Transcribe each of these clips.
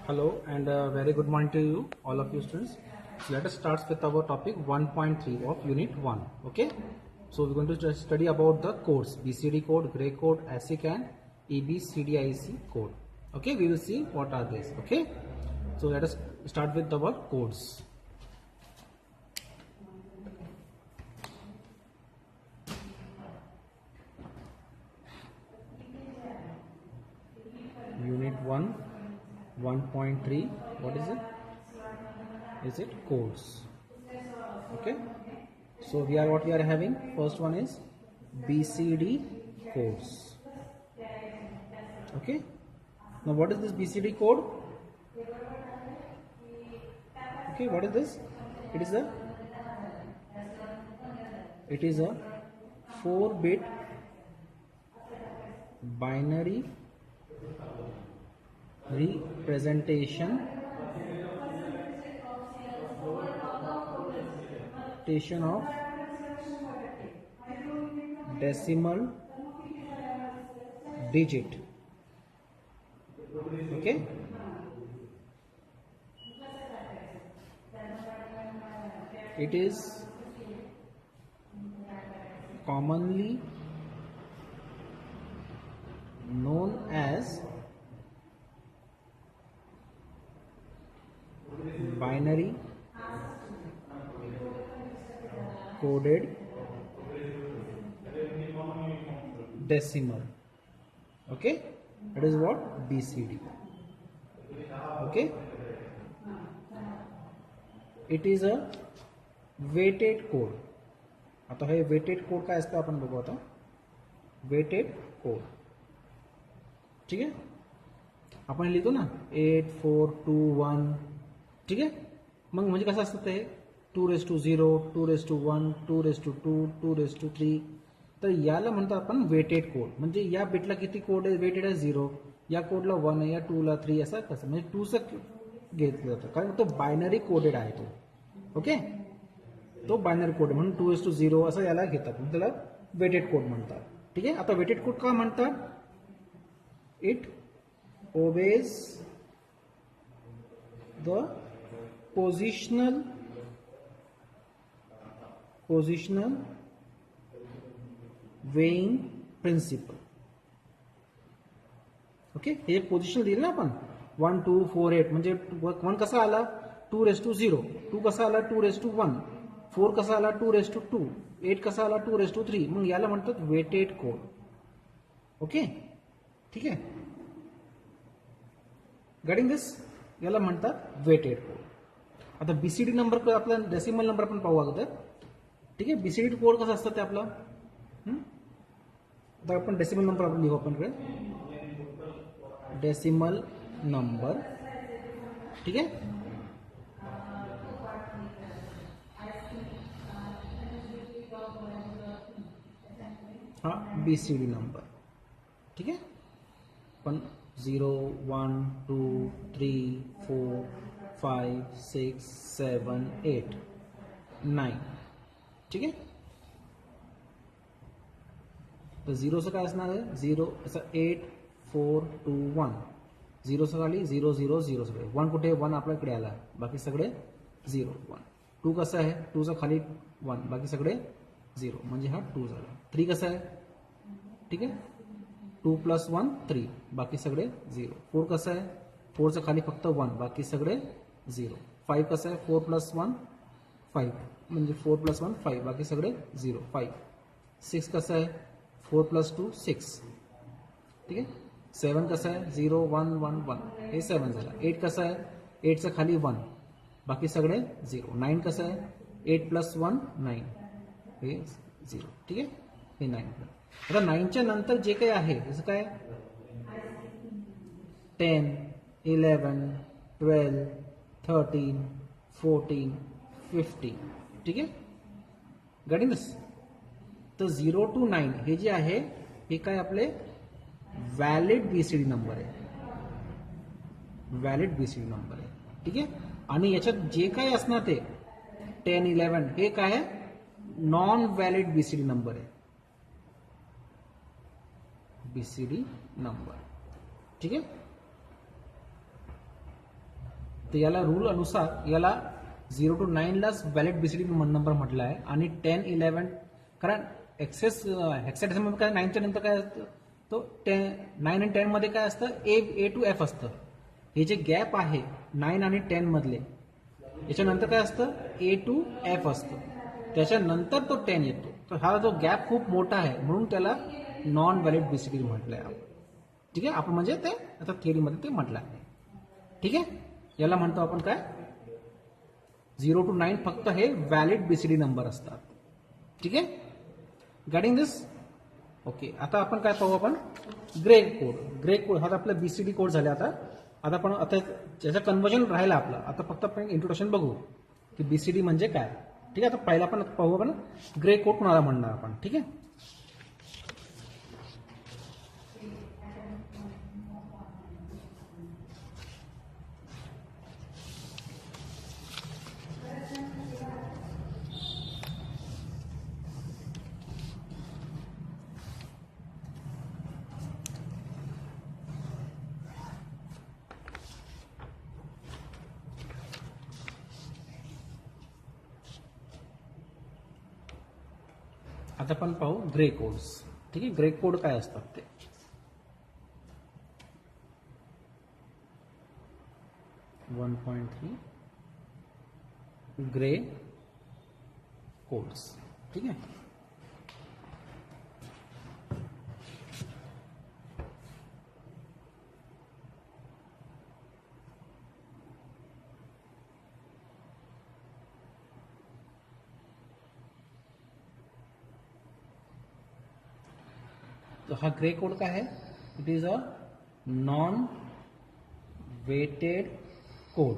Hello and very good morning to you, all of you students. So let us start with our topic 1.3 of Unit 1. Okay. So we're going to just study about the codes: BCD code, Gray code, ASIC, and EBCDIC code. Okay. We will see what are these. Okay. So let us start with our codes. Unit 1, 1.3. What is it? Is it codes? Okay. So we are having first one is BCD codes. Okay. Now what is this BCD code? Okay, what is this? It is a 4-bit binary representation of decimal digit. Okay. It is commonly known as binary coded decimal. Okay, that is what BCD. Okay, it is a weighted code. आता हे weighted code काय असतं आपण बघू आता. weighted code. ठीक है, आपण लिहितो ना 8 4 2 1. ठीक आहे, मग म्हणजे कसं असतं ते 2⁻0 2⁻1 2⁻2 2⁻3. तर याला म्हणतात आपण वेटेड कोड. म्हणजे या बिटला किती कोड आहे? वेटेड आहे 0, या कोडला 1 आहे, या 2 ला 3, असं कसं म्हणजे 2चं घेतलं जातं कारण तो बायनरी कोडेड आहे तो. ओके, तो बायनरी कोड म्हणून 2:0 असं याला घेतात, त्याला वेटेड कोड म्हणतात. ठीक आहे, आता वेटेड कोड का म्हणतात? It obeys the positional weighing principle. Okay, हे पोझिशन दिलं ना आपण 1 2 4 8. म्हणजे 1 कसा आला? 2:0. 2 कसा आला? 2:1. 4 कसा आला? 2:2. 8 कसा आला? 2:3. मग याला म्हणतात वेटेड कोड. ओके, ठीक आहे, गेटिंग दिस? याला म्हणतात वेटेड कोड. आता बीसीडी नंबर आपला डेसिमल नंबर आपण पाहू अगोदर. ठीक आहे, बीसीडी कोड कसा असतं ते आपला. आता आपण डेसिमल नंबर आपण लिहू. आपण इकडे डेसिमल नंबर. ठीक आहे, हा बीसीडी नंबर. ठीक आहे, पण 0 1 2 3 4 5 6 7 8 9. ठीक आहे, तर 0चं काय असणार आहे? 0 असं 8 4 2 1. 0चं खाली 0 0 0 सगळे. 1 कुठे? 1 आपल्या इकडे आला, बाकी सगळे 0 1. 2 कसं आहे? 2चं खाली 1, बाकी सगळे 0, म्हणजे हा 2 झाला. 3 कसं आहे? ठीक आहे, 2 + 1 3, बाकी सगळे 0. 4 कसं आहे? 4चं खाली फक्त 1, बाकी सगळे 0. 5 कसं आहे? 4 + 1 5, म्हणजे 4 + 1 5, बाकी सगळे 0 5. 6 कसं आहे? 4 + 2 6. ठीक आहे, 7 कसं आहे? 0 1 1 1, हे 7 झालं. 8 कसं आहे? 8चं खाली 1, बाकी सगळे 0. 9 कसं आहे? 8 + 1 9, हे 0. ठीक आहे, हे 9. आता 9च्या नंतर जे काही आहे जसं काय 10 11 12 13 14 15. ठीक आहे, गेटिंग दिस? तर 0 to 9 हे जे आहे हे काय आपले व्हॅलिड बीसीडी नंबर आहे. व्हॅलिड बीसीडी नंबर आहे. ठीक आहे, आणि याच्यात जे काही असणार ते 10 11 हे काय आहे? नॉन व्हॅलिड बीसीडी नंबर आहे. BCD number. ठीक है, तर याला रूल अनुसार याला 0 to 9लाच व्हॅलिड बीसीडी नंबर म्हटलं आहे आणि 10, 11 कारण एक्सेस हेक्साडेसिमल काय 9च्या नंतर काय असतं तो 9 आणि 10 मध्ये काय असतं ए टू एफ असतं. हे जे गॅप आहे 9 आणि 10 मधले याच्यानंतर काय असतं ए टू एफ असतं, त्याच्यानंतर तो 10 येतो. तर हा जो गॅप खूप मोठा आहे म्हणून त्याला नॉन व्हॅलिड बीसीडी म्हटलंय आपण. ठीक आहे, आपण म्हणजे ते आता थिअरीमध्ये ते म्हटलं आहे. ठीक आहे, याला म्हणतो आपण काय 0 to 9 फक्त हे व्हॅलिड बीसीडी नंबर असतात. ठीक आहे, गेटिंग दिस. ओके, आता आपण काय पाहू आपण ग्रे कोड. ग्रे कोड हा आपला बीसीडी कोड झाला. आता आपण आता ज्याचं कन्व्हर्जन राहिलं आपलं. आता फक्त आपण इंट्रोडक्शन बघू की बीसीडी म्हणजे काय. ठीक आहे, आता पहिला आपण पाहू आपण ग्रे कोड कोणाला म्हणणार आपण. ठीक आहे, आता आपण पाहू ग्रे कोड्स. ठीक आहे, ग्रे कोड काय असतात ते. One 1.3 grey codes. ठीक आहे, तो हा ग्रे कोड काय आहे. It is a non weighted code.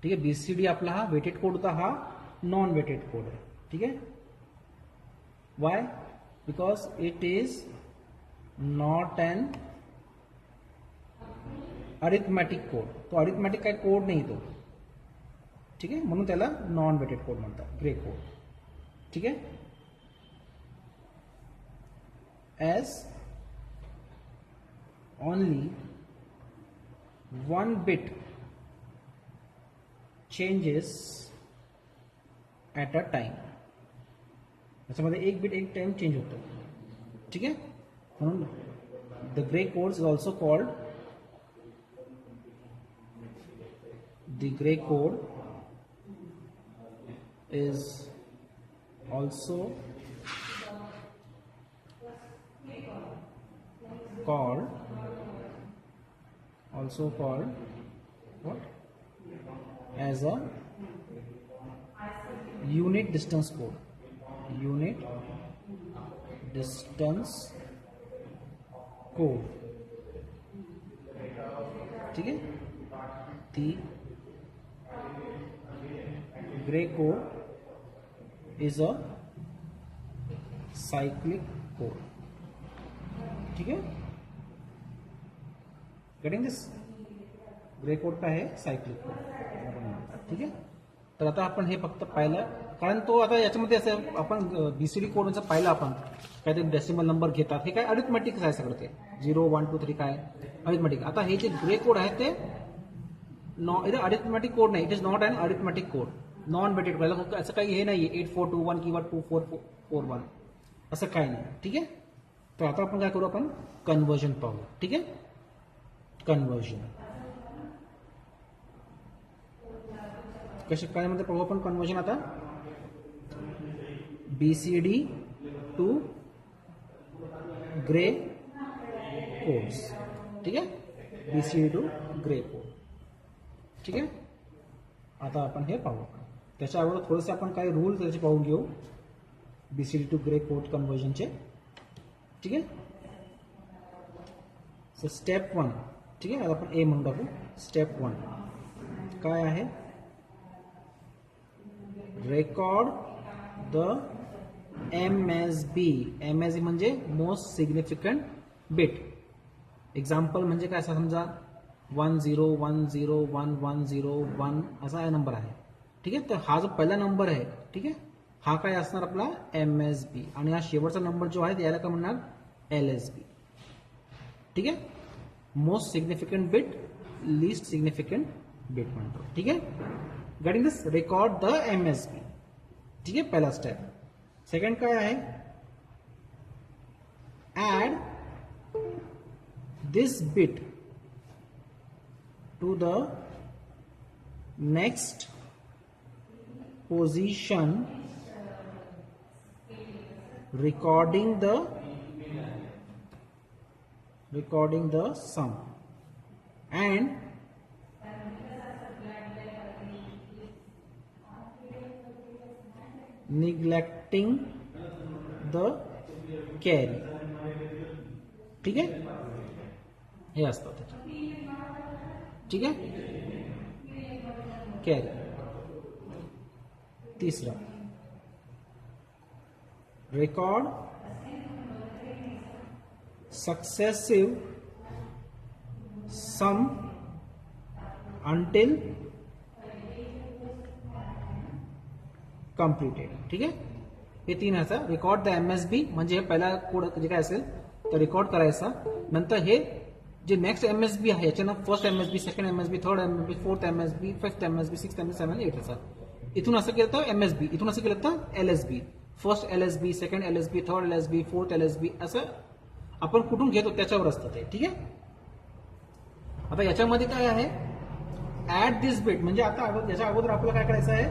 ठीक आहे, बीसीडी आपला हा वेटेड कोड होता, हा नॉन वेटेड कोड आहे. ठीक आहे, why because it is not an arithmetic code. तो अरिथमॅटिक काय कोड नाही तो. ठीक आहे, म्हणून त्याला नॉन वेटेड कोड म्हणतात, ग्रे कोड. ठीक आहे, as only one bit changes at a time. याच्यामध्ये एक बिट एक टाइम चेंज होतो. ठीक आहे, म्हणून the grey code is also called the grey code is also called what as a unit distance code. Unit distance code. ठीक है, the gray code is a cyclic code. ठीक है, getting दिस. Grey code काय आहे cyclic code. ठीक आहे, तर आता आपण हे फक्त पाहिलं कारण तो आता याच्यामध्ये असं आपण बीसीडी कोडचं पाहिलं आपण काहीतरी डेसिमल नंबर घेतात. हे काय अरिथमॅटिक आहे सगळं ते 0, 1, 2, 3 काय अरिथमॅटिक. आता हे जे ग्रे कोड आहे ते अरिथमॅटिक कोड नाही. It is not an arithmetic code, non weighted code. असं काही हे नाही 8421 किंवा 2441 असं काही नाही. ठीक आहे, तर आता आपण काय करू आपण कन्वर्जन पाहू. ठीक आहे, कन्वर्जन कशा काय मध्ये पाहू आपण कन्वर्जन. आता बीसीडी टू ग्रे कोड्स. ठीक आहे, बीसीडी टू ग्रे कोड. ठीक आहे, आता आपण हे पाहू. त्याच्या अगोदर थोडेसे आपण काही रूल त्याचे पाहून घेऊ बीसीडी टू ग्रे कोड कन्वर्जनचे. ठीक आहे, सो स्टेप 1. ठीक आहे, आता आपण ए म्हणून टाकू. स्टेप 1 काय आहे, रेकॉर्ड द MSB. MSB म्हणजे मोस्ट सिग्निफिकंट बिट. एक्झाम्पल म्हणजे काय, असं समजा 10101101 असा हा नंबर आहे. ठीक आहे, तर हा जो पहिला नंबर आहे ठीक आहे हा काय असणार आपला MSB आणि हा शेवटचा नंबर जो आहे याला काय म्हणणार LSB. ठीक आहे, most significant bit, least significant bit म्हणतो. ठीक आहे, getting this, record the MSB. ठीक आहे, पहिला स्टेप. सेकंड काय आहे, add this bit to the next position recording the sum and neglecting the carry. ठीक आहे, हे असतं त्याच्यात. ठीक आहे, कॅरी. तीसरा, record successive sum until completed. ठीक आहे, हे तीन असं रेकॉर्ड द MSB म्हणजे हे पहिला कोड जे काय असेल तर रेकॉर्ड करायचा. नंतर हे जे नेक्स्ट MSB आहे याच्यानं first MSB, second MSB, third MSB, fourth MSB, fifth MSB, sixth MSB, seven, eight असं. इथून असं केलं तर MSB, इथून असं केलं तर LSB. First LSB, second LSB, third LSB, fourth LSB, असं आपण कुठून घेतो त्याच्यावर असतं ते. ठीक आहे, आता याच्यामध्ये काय आहे, ऍड दिस बिट म्हणजे आता याच्या अगोदर आपल्याला काय करायचं आहे,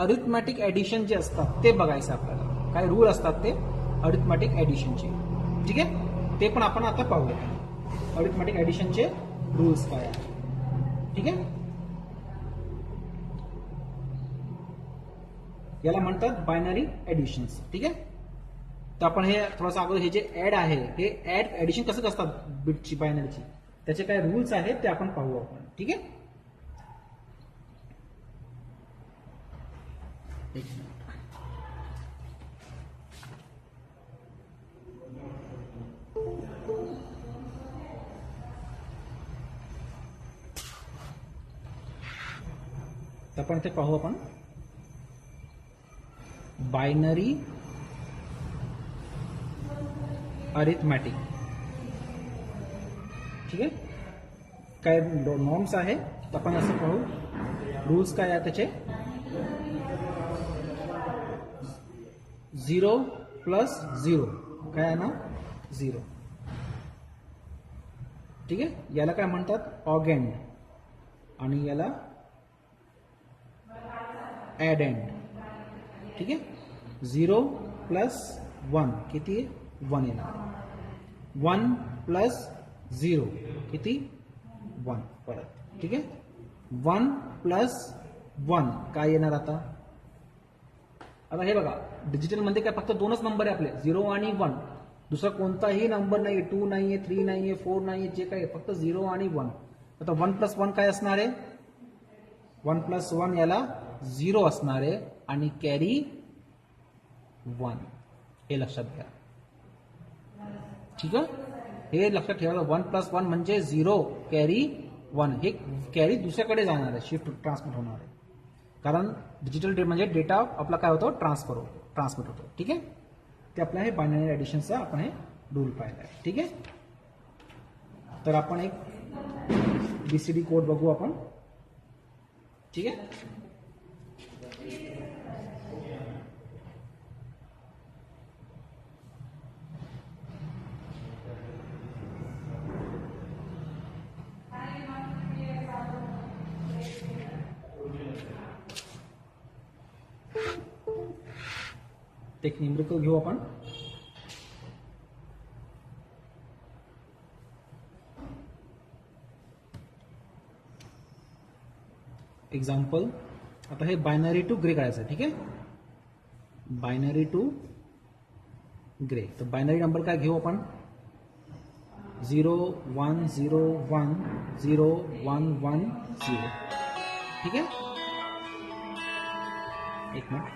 अरिथमॅटिक ऍडिशन जे असतात ते बघायचं आपल्याला. काय रूल असतात ते अरिथमॅटिक ऍडिशनचे. ठीक आहे, ते पण आपण आता पाहूया. अरिथमॅटिक ऍडिशनचे रूल्स काय आहे. ठीक आहे, याला म्हणतात बायनरी ऍडिशन्स. ठीक आहे, तर आपण हे थोडंसं अगोदर हे जे ऍड आहे हे ऍडिशन कसं असतात बिटची, बायनरीची, त्याचे काय रूल्स आहेत ते आपण पाहू आपण. ठीक आहे, एक मिनिट. तर आपण ते पाहू आपण. Binary arithmetic. ठीक आहे, काय नॉर्म्स आहे तर आपण असं पाहू. रूल्स काय आहे त्याचे, 0 + 0 काय आहे ना, 0. ठीक आहे, याला काय म्हणतात ऑगेंड आणि याला ऍडेंड. ठीक आहे, 0 + 1 किती, 1 येणार. 1 + 0 किती, 1 परत. ठीक आहे, 1 + 1 काय येणार आता. आता हे बघा, डिजिटल मध्ये काय फक्त दोनच नंबर आहे आपले, 0 आणि 1. दुसरा कोणताही नंबर नाही, 2 नाहीये, 3 नाहीये, 4 नाहीये, जे काय फक्त 0 आणि 1. आता 1 + 1 काय असणार आहे, 1 + 1 याला 0 असणार आहे आणि कॅरी 1. हे लक्षात घ्या. ठीक आहे, हे लक्षात ठेवा. 1 + 1 म्हणजे 0, कॅरी 1. हे कॅरी दुसऱ्याकडे जाणार आहे, शिफ्ट ट्रान्समिट होणार आहे. कारण डिजिटल म्हणजे डेटा आपला काय होतो, ट्रान्समिट होतो. ठीक आहे, ते आपल्या हे बायनरी ऍडिशनचा आपण हे रूल पाहिला आहे. ठीक आहे, तर आपण एक BCD कोड बघू आपण. ठीक आहे, एक न्यूमेरिकल घेऊ आपण. एक्झाम्पल, आता हे बायनरी टू ग्रे करायचं आहे. ठीक आहे, बायनरी टू ग्रे. तर बायनरी नंबर काय घेऊ आपण, 0 1 0 1 0 1 1 0. ठीक आहे, एक मिनिट.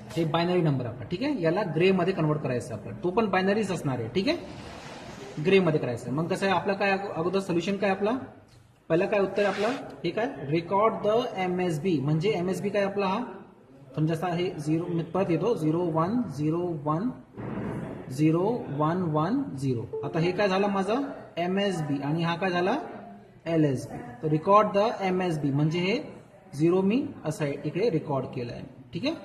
हे बायनरी नंबर आपला. ठीक आहे, याला ग्रे मध्ये कन्वर्ट करायचं आपल्याला. तो पण बायनरीच असणार आहे. ठीक आहे, ग्रे मध्ये करायचं. मग कसं आहे आपलं काय अगोदर सोल्युशन काय आपला, पहिला काय उत्तर आहे आपलं, हे काय, रेकॉर्ड द MSB म्हणजे MSB काय आपला हा समजा असा हे 0 मी परत येतो 0 1 0 1 0 1 1 0. आता हे काय झालं माझं MSB आणि हा काय झाला LSB. तर रिकॉर्ड द MSB म्हणजे हे 0 मी असं इकडे रेकॉर्ड केलं आहे. ठीक आहे.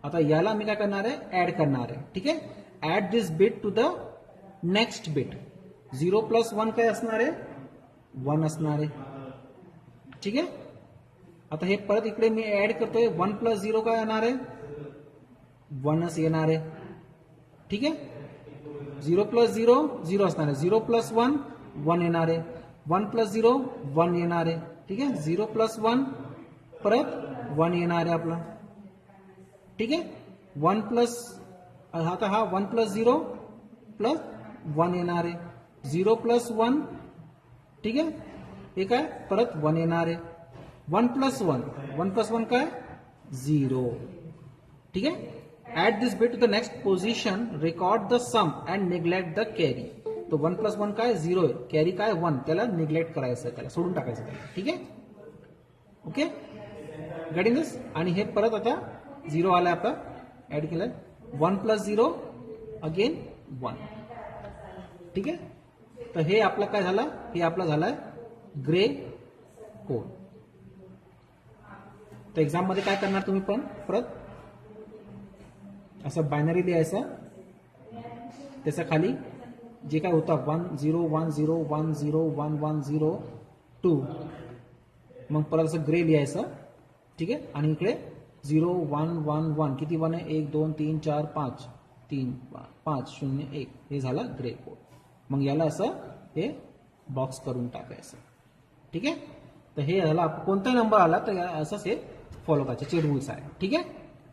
आता याला मी काय करणार आहे ऍड करणार आहे. ठीक आहे. Add this bit to the next bit. 0 plus 1 काय असणार आहे 1 असणार आहे. ठीक आहे. आता हे परत इकडे मी ऍड करतोय 1 प्लस 0 काय येणार आहे 1च येणार आहे. ठीक आहे. 0 प्लस 0 0 असणार आहे. 0 प्लस 1 1 येणार आहे. 1 प्लस 0 1 येणार आहे. ठीक आहे. 0 प्लस 1 परत 1 येणार आहे आपला. ठीक आहे. 1 प्लस आता हा 1 प्लस 0 प्लस 1 येणार आहे. 0 प्लस 1 ठीक आहे. हे काय परत 1 येणार आहे. 1 प्लस 1 1 प्लस 1 काय 0. ठीक आहे. Add this bit to the next position. Record the sum and neglect the carry. तो 1 प्लस 1 काय 0 आहे. कॅरी काय 1. त्याला निग्लेक्ट करायचं आहे. त्याला सोडून टाकायचं त्याला. ठीक आहे. ओके गेटिंग दिस. आणि हे परत आता 0 आलाय आता ऍड केलंय. 1 प्लस 0 अगेन 1. ठीक आहे. तर हे आपलं काय झालं हे आपलं झालंय ग्रे कोड. तर एक्झाम मध्ये काय करणार तुम्ही पण परत असं बायनरी लिहायचं. त्याच्या खाली जे काय होतं 1 0 1 0 1 0 1 1 0 2 मग परत असं ग्रे लिहायचं. ठीक आहे. आणि इकडे 0 1 1 1 किती 1 आहे 1 2 3 4 5 3 5 0 1 हे झालं ग्रे कोड. मग याला असं हे बॉक्स करून टाकायचं. ठीक आहे. तर हे झालं कोणताही नंबर आला तर असंच हे फॉलो करायचे. चे रूल्स आहे. ठीक आहे.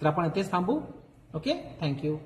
तर आपण इथेच थांबू. Okay thank you.